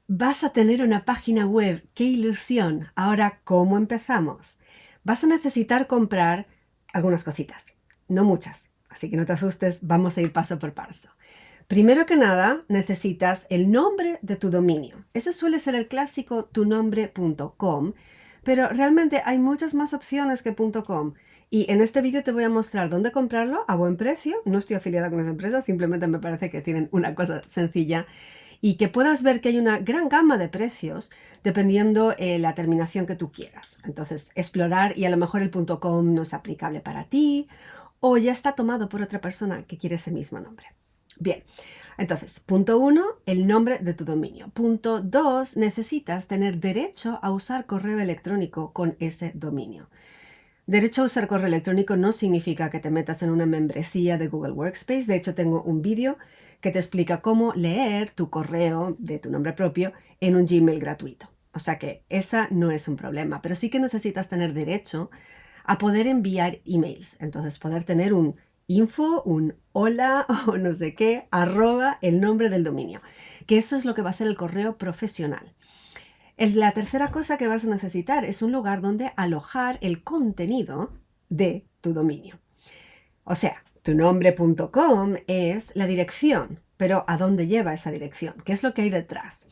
Vas a tener una página web. ¡Qué ilusión! Ahora, ¿cómo empezamos? Vas a necesitar comprar algunas cositas, no muchas, así que no te asustes, vamos a ir paso por paso. Primero que nada, necesitas el nombre de tu dominio. Ese suele ser el clásico tunombre.com, pero realmente hay muchas más opciones que .com. Y en este vídeo te voy a mostrar dónde comprarlo a buen precio. No estoy afiliada con esa empresa, simplemente me parece que tienen una cosa sencilla y que puedas ver que hay una gran gama de precios dependiendo la terminación que tú quieras. Entonces, explorar y a lo mejor el .com no es aplicable para ti o ya está tomado por otra persona que quiere ese mismo nombre. Bien, entonces, punto 1, el nombre de tu dominio. Punto 2, necesitas tener derecho a usar correo electrónico con ese dominio. Derecho a usar correo electrónico no significa que te metas en una membresía de Google Workspace. De hecho, tengo un vídeo que te explica cómo leer tu correo de tu nombre propio en un Gmail gratuito. O sea que esa no es un problema, pero sí que necesitas tener derecho a poder enviar emails. Entonces, poder tener un info, un hola o no sé qué, arroba el nombre del dominio. Que eso es lo que va a ser el correo profesional. La tercera cosa que vas a necesitar es un lugar donde alojar el contenido de tu dominio. O sea, tunombre.com es la dirección, pero ¿a dónde lleva esa dirección? ¿Qué es lo que hay detrás?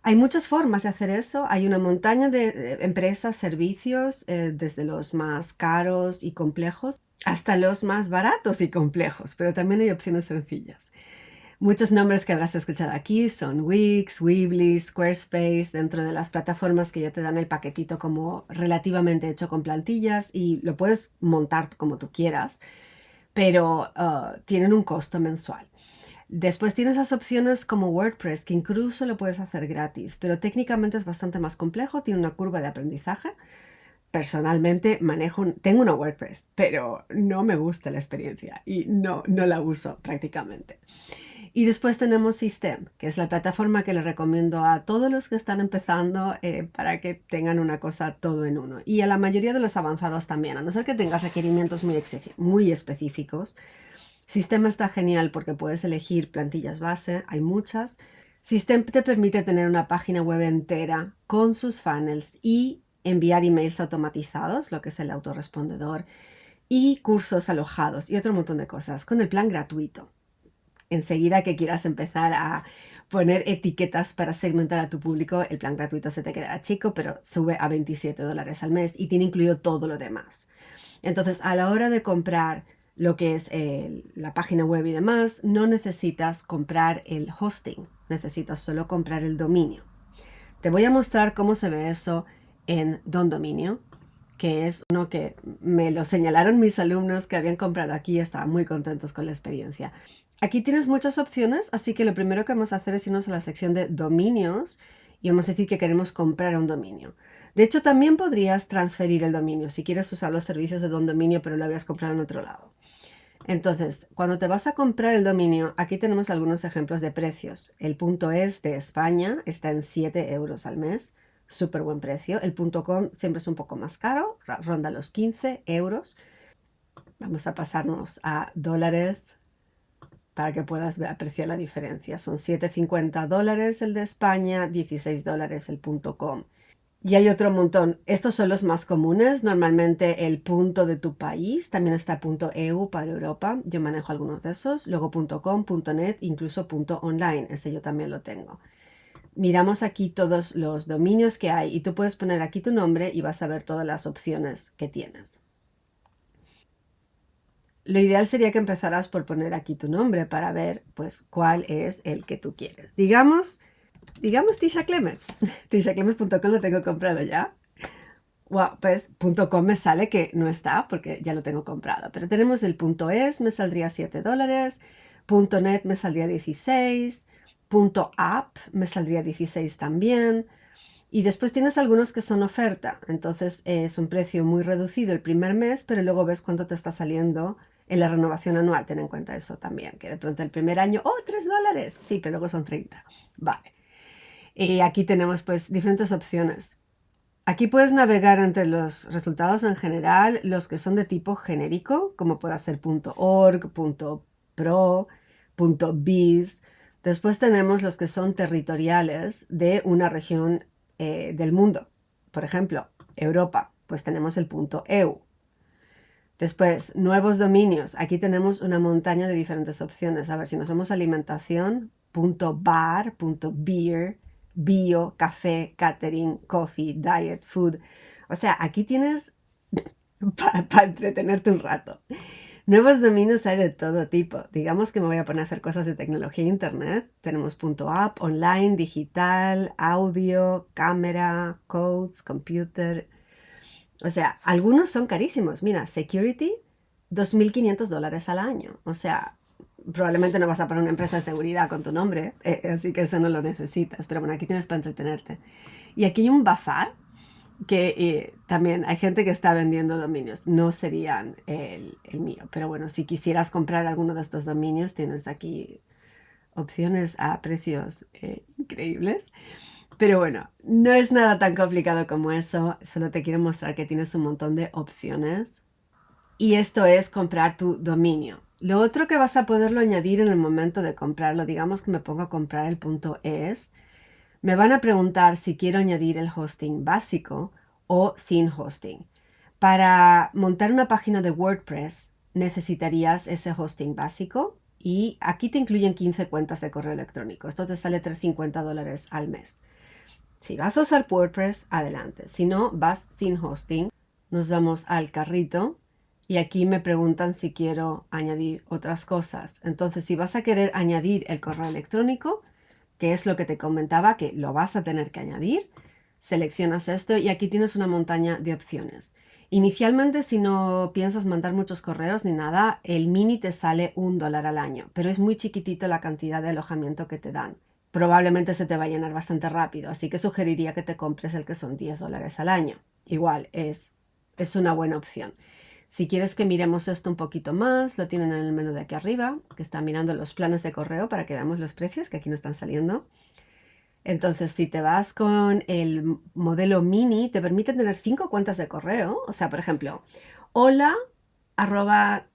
Hay muchas formas de hacer eso. Hay una montaña de empresas, servicios, desde los más caros y complejos hasta los más baratos y complejos, pero también hay opciones sencillas. Muchos nombres que habrás escuchado aquí son Wix, Weebly, Squarespace, dentro de las plataformas que ya te dan el paquetito como relativamente hecho con plantillas y lo puedes montar como tú quieras, pero tienen un costo mensual. Después tienes las opciones como WordPress, que incluso lo puedes hacer gratis, pero técnicamente es bastante más complejo, tiene una curva de aprendizaje. Personalmente tengo una WordPress, pero no me gusta la experiencia y no la uso prácticamente. Y después tenemos System, que es la plataforma que le recomiendo a todos los que están empezando para que tengan una cosa todo en uno. Y a la mayoría de los avanzados también, a no ser que tengas requerimientos muy específicos. System está genial porque puedes elegir plantillas base, hay muchas. System te permite tener una página web entera con sus funnels y enviar emails automatizados, lo que es el autorrespondedor, y cursos alojados y otro montón de cosas con el plan gratuito. Enseguida que quieras empezar a poner etiquetas para segmentar a tu público, el plan gratuito se te quedará chico, pero sube a $27 al mes y tiene incluido todo lo demás. Entonces, a la hora de comprar lo que es la página web y demás, no necesitas comprar el hosting, necesitas solo comprar el dominio. Te voy a mostrar cómo se ve eso en Don Dominio, que es uno que me lo señalaron mis alumnos que habían comprado aquí y estaban muy contentos con la experiencia. Aquí tienes muchas opciones, así que lo primero que vamos a hacer es irnos a la sección de dominios y vamos a decir que queremos comprar un dominio. De hecho, también podrías transferir el dominio si quieres usar los servicios de Don Dominio, pero lo habías comprado en otro lado. Entonces, cuando te vas a comprar el dominio, aquí tenemos algunos ejemplos de precios. El .es de España está en 7 euros al mes, súper buen precio. El .com siempre es un poco más caro, ronda los 15 euros. Vamos a pasarnos a dólares para que puedas apreciar la diferencia. Son $7,50 el de España, $16 el .com. Y hay otro montón. Estos son los más comunes. Normalmente el punto de tu país. También está .eu para Europa. Yo manejo algunos de esos. Luego .com, .net, incluso .online. Ese yo también lo tengo. Miramos aquí todos los dominios que hay y tú puedes poner aquí tu nombre y vas a ver todas las opciones que tienes. Lo ideal sería que empezaras por poner aquí tu nombre para ver pues cuál es el que tú quieres. Digamos Tisha Clements. TishaClements.com lo tengo comprado ya. Wow, pues .com me sale que no está porque ya lo tengo comprado. Pero tenemos el .es, me saldría $7. .net me saldría 16. .app me saldría 16 también. Y después tienes algunos que son oferta. Entonces es un precio muy reducido el primer mes, pero luego ves cuánto te está saliendo en la renovación anual. Ten en cuenta eso también, que de pronto el primer año, ¡oh, $3! Sí, pero luego son 30. Vale. Y aquí tenemos pues diferentes opciones. Aquí puedes navegar entre los resultados en general, los que son de tipo genérico, como puede ser .org, .pro, .biz. Después tenemos los que son territoriales de una región del mundo. Por ejemplo, Europa, pues tenemos el .eu. Después, nuevos dominios. Aquí tenemos una montaña de diferentes opciones. A ver, si nos vamos a alimentación, .bar, .beer, bio, café, catering, coffee, diet, food. O sea, aquí tienes para entretenerte un rato. Nuevos dominios hay de todo tipo. Digamos que me voy a poner a hacer cosas de tecnología e internet. Tenemos .app, online, digital, audio, cámara, codes, computer. O sea, algunos son carísimos. Mira, security, $2.500 al año. O sea, probablemente no vas a poner una empresa de seguridad con tu nombre, así que eso no lo necesitas. Pero bueno, aquí tienes para entretenerte. Y aquí hay un bazar que también hay gente que está vendiendo dominios. No serían el mío. Pero bueno, si quisieras comprar alguno de estos dominios, tienes aquí opciones a precios increíbles. Pero bueno, no es nada tan complicado como eso. Solo te quiero mostrar que tienes un montón de opciones. Y esto es comprar tu dominio. Lo otro que vas a poderlo añadir en el momento de comprarlo, digamos que me pongo a comprar el .es, me van a preguntar si quiero añadir el hosting básico o sin hosting. Para montar una página de WordPress necesitarías ese hosting básico y aquí te incluyen 15 cuentas de correo electrónico. Esto te sale $350 al mes. Si vas a usar WordPress, adelante. Si no, vas sin hosting. Nos vamos al carrito y aquí me preguntan si quiero añadir otras cosas. Entonces, si vas a querer añadir el correo electrónico, que es lo que te comentaba, que lo vas a tener que añadir, seleccionas esto y aquí tienes una montaña de opciones. Inicialmente, si no piensas mandar muchos correos ni nada, el mini te sale $1 al año, pero es muy chiquitito la cantidad de alojamiento que te dan. Probablemente se te va a llenar bastante rápido, así que sugeriría que te compres el que son $10 al año. Igual es una buena opción. Si quieres que miremos esto un poquito más, lo tienen en el menú de aquí arriba, que está mirando los planes de correo para que veamos los precios, que aquí no están saliendo. Entonces, si te vas con el modelo mini, te permite tener 5 cuentas de correo. O sea, por ejemplo, hola arroba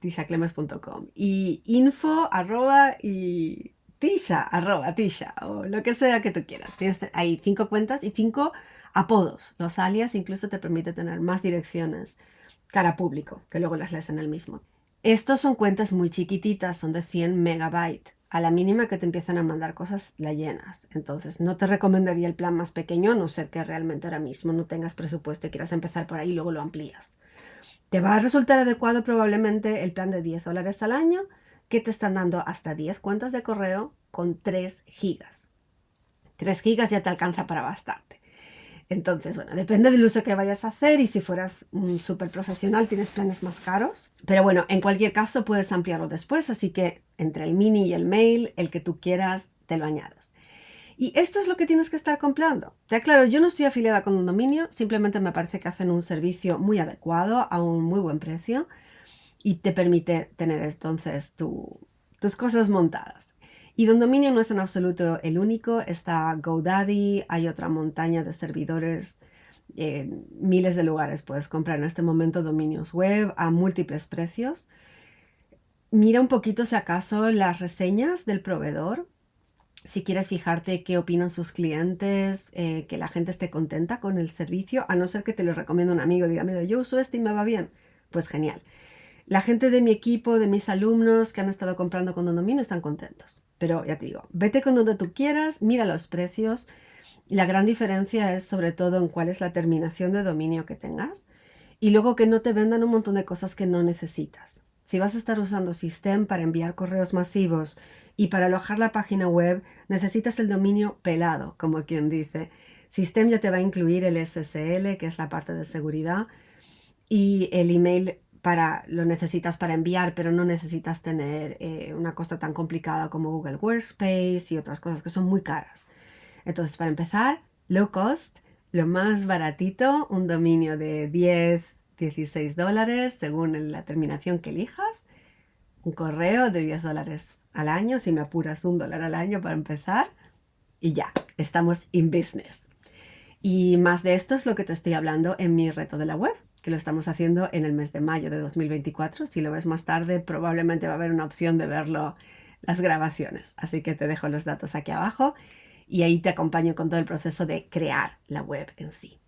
tishaclemes.com y info arroba y tisha arroba tisha o lo que sea que tú quieras. Tienes ahí 5 cuentas y 5 apodos. Los alias incluso te permite tener más direcciones cara público, que luego las lees en el mismo. Estos son cuentas muy chiquititas, son de 100 megabytes. A la mínima que te empiezan a mandar cosas, la llenas. Entonces, no te recomendaría el plan más pequeño, a no ser que realmente ahora mismo no tengas presupuesto y quieras empezar por ahí y luego lo amplías. Te va a resultar adecuado probablemente el plan de $10 al año, que te están dando hasta 10 cuentas de correo con 3 gigas. 3 gigas ya te alcanza para bastante. Entonces, bueno, depende del uso que vayas a hacer y si fueras un súper profesional tienes planes más caros. Pero bueno, en cualquier caso puedes ampliarlo después, así que entre el mini y el mail, el que tú quieras, te lo añades. Y esto es lo que tienes que estar comprando. Te aclaro, yo no estoy afiliada con un dominio, simplemente me parece que hacen un servicio muy adecuado a un muy buen precio y te permite tener entonces tus cosas montadas. Y Don Dominio no es en absoluto el único, está GoDaddy, hay otra montaña de servidores, miles de lugares puedes comprar en este momento dominios web a múltiples precios. Mira un poquito si acaso las reseñas del proveedor, si quieres fijarte qué opinan sus clientes, que la gente esté contenta con el servicio, a no ser que te lo recomiende un amigo, diga, mira, yo uso este y me va bien, pues genial. La gente de mi equipo, de mis alumnos que han estado comprando con Don Dominio están contentos. Pero ya te digo, vete con donde tú quieras, mira los precios. La gran diferencia es sobre todo en cuál es la terminación de dominio que tengas y luego que no te vendan un montón de cosas que no necesitas. Si vas a estar usando System para enviar correos masivos y para alojar la página web, necesitas el dominio pelado, como quien dice. System ya te va a incluir el SSL, que es la parte de seguridad, y el email lo necesitas para enviar, pero no necesitas tener una cosa tan complicada como Google Workspace y otras cosas que son muy caras. Entonces, para empezar, low cost, lo más baratito, un dominio de 10, $16, según la terminación que elijas. Un correo de $10 al año, si me apuras $1 al año para empezar. Y ya, estamos in business. Y más de esto es lo que te estoy hablando en mi reto de la web, que lo estamos haciendo en el mes de mayo de 2024. Si lo ves más tarde, probablemente va a haber una opción de verlo las grabaciones. Así que te dejo los datos aquí abajo y ahí te acompaño con todo el proceso de crear la web en sí.